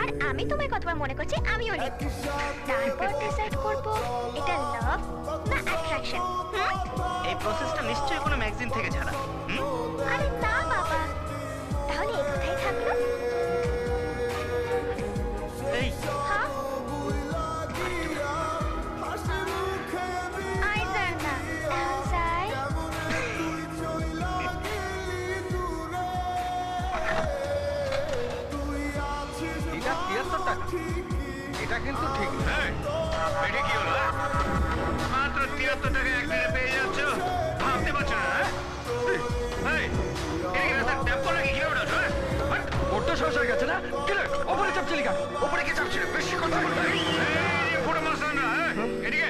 আর আমি তোমায় কতবার মনে করছি আমিও লিখবো, তারপর ডিসাইড করব এটা লাভ না অ্যাট্রাকশন। এই প্রসেসটা নিশ্চয়ই কোনো ম্যাগাজিন থেকে ছাড়া। আরে না বাবা, তাহলে এই কথাই থাকলো। এই হ্যাঁ আই যান না, এখন যাই। এটা 73 টাকা, এটা কিন্তু ঠিক না। এটা কি হলো? মাত্র 73 টাকা একদিনে পেয়ে যাচ্ছ, ভাবতে পারছো না? বড্ড সাহস হয়ে গেছে না? কিরে ওপরে চাপছিলি কেন? ওপরে কি চাপছিল? বেশি কথা বলবে। এদিকে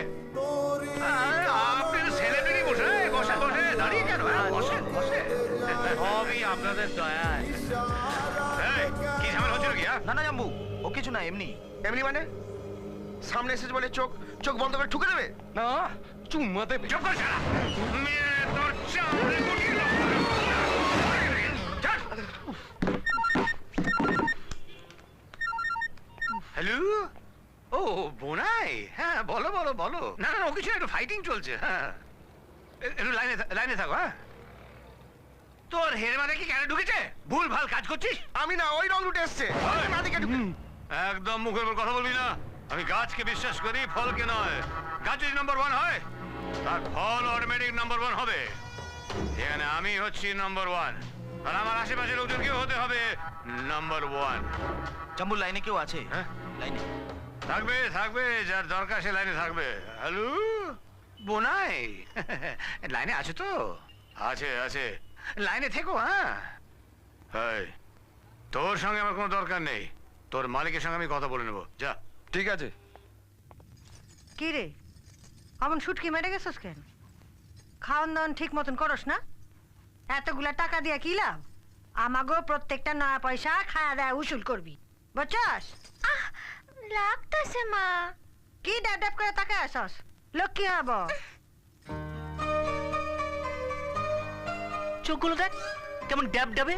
আপনি তো সেলিব্রিটি বসে বসে বসে দাঁড়িয়ে কেন? বসে বসে সবই আপনাদের দয়ায়। কি ঝামেলা হচ্ছিল কি? না না জাম্বু, ও কিছু না, এমনি। এমনি মানে সামনে এসেছে বলে চোখ চোখ বন্ধ করে ঠুকে দেবে? না চুম্মা দেবে। চুপ কর শালা! মেরে তোর চামড়ে গুটিয়ে দেবো। হ্যালো, ও বোনাই, হ্যাঁ বলো বলো বলো। না না ও কিছু না, একটু ফাইটিং চলছে। হ্যাঁ একটু লাইনে থাকো। হ্যাঁ তোর হেরে মানে কি কেন ঢুকেছে? ভুল ভাল কাজ করছিস। আমি না, ওই রং রুটে এসছে। না দিকে ঢুকে। একদম মুখের উপর কথা বলবি না। আমি গাছকে বিশ্বাস করি, ফলকে নয়। গাছ যদি নাম্বার 1 হয় তার ফল অটোমেটিক নাম্বার 1 হবে। এখানে আমি হচ্ছি নাম্বার 1, আর আমার আশেপাশের লোকজনকেও হতে হবে নাম্বার 1। জাম্বুর লাইনে কেউ আছে? হ্যাঁ লাইনে থাকবে থাকবে, যার দরকার সে লাইনে থাকবে। হ্যালো বোনাই, লাইনে আছে তো? আছে আছে, লাইনে থেকো। হ্যাঁ তোর সঙ্গে আমার কোনো দরকার নেই, তোর মালিকের সঙ্গে আমি কথা বলে নেবো। যা। ঠিক আছে। কি রে অমন শুটকি মেরে গেছিস কেন? খাওয়ান দাওয়ান ঠিক মতন করস না? এতগুলা টাকা দিয়া কি লাভ? আমাগো প্রত্যেকটা নয়া পয়সা খায়া দেয়া উসুল করবি, বুঝছস? লাগতাছে মা। কি ড্যাব ড্যাব করে তাকায় আসস? লক্ষ্মী হব। চোখগুলো দেখ কেমন ড্যাব ড্যাবে।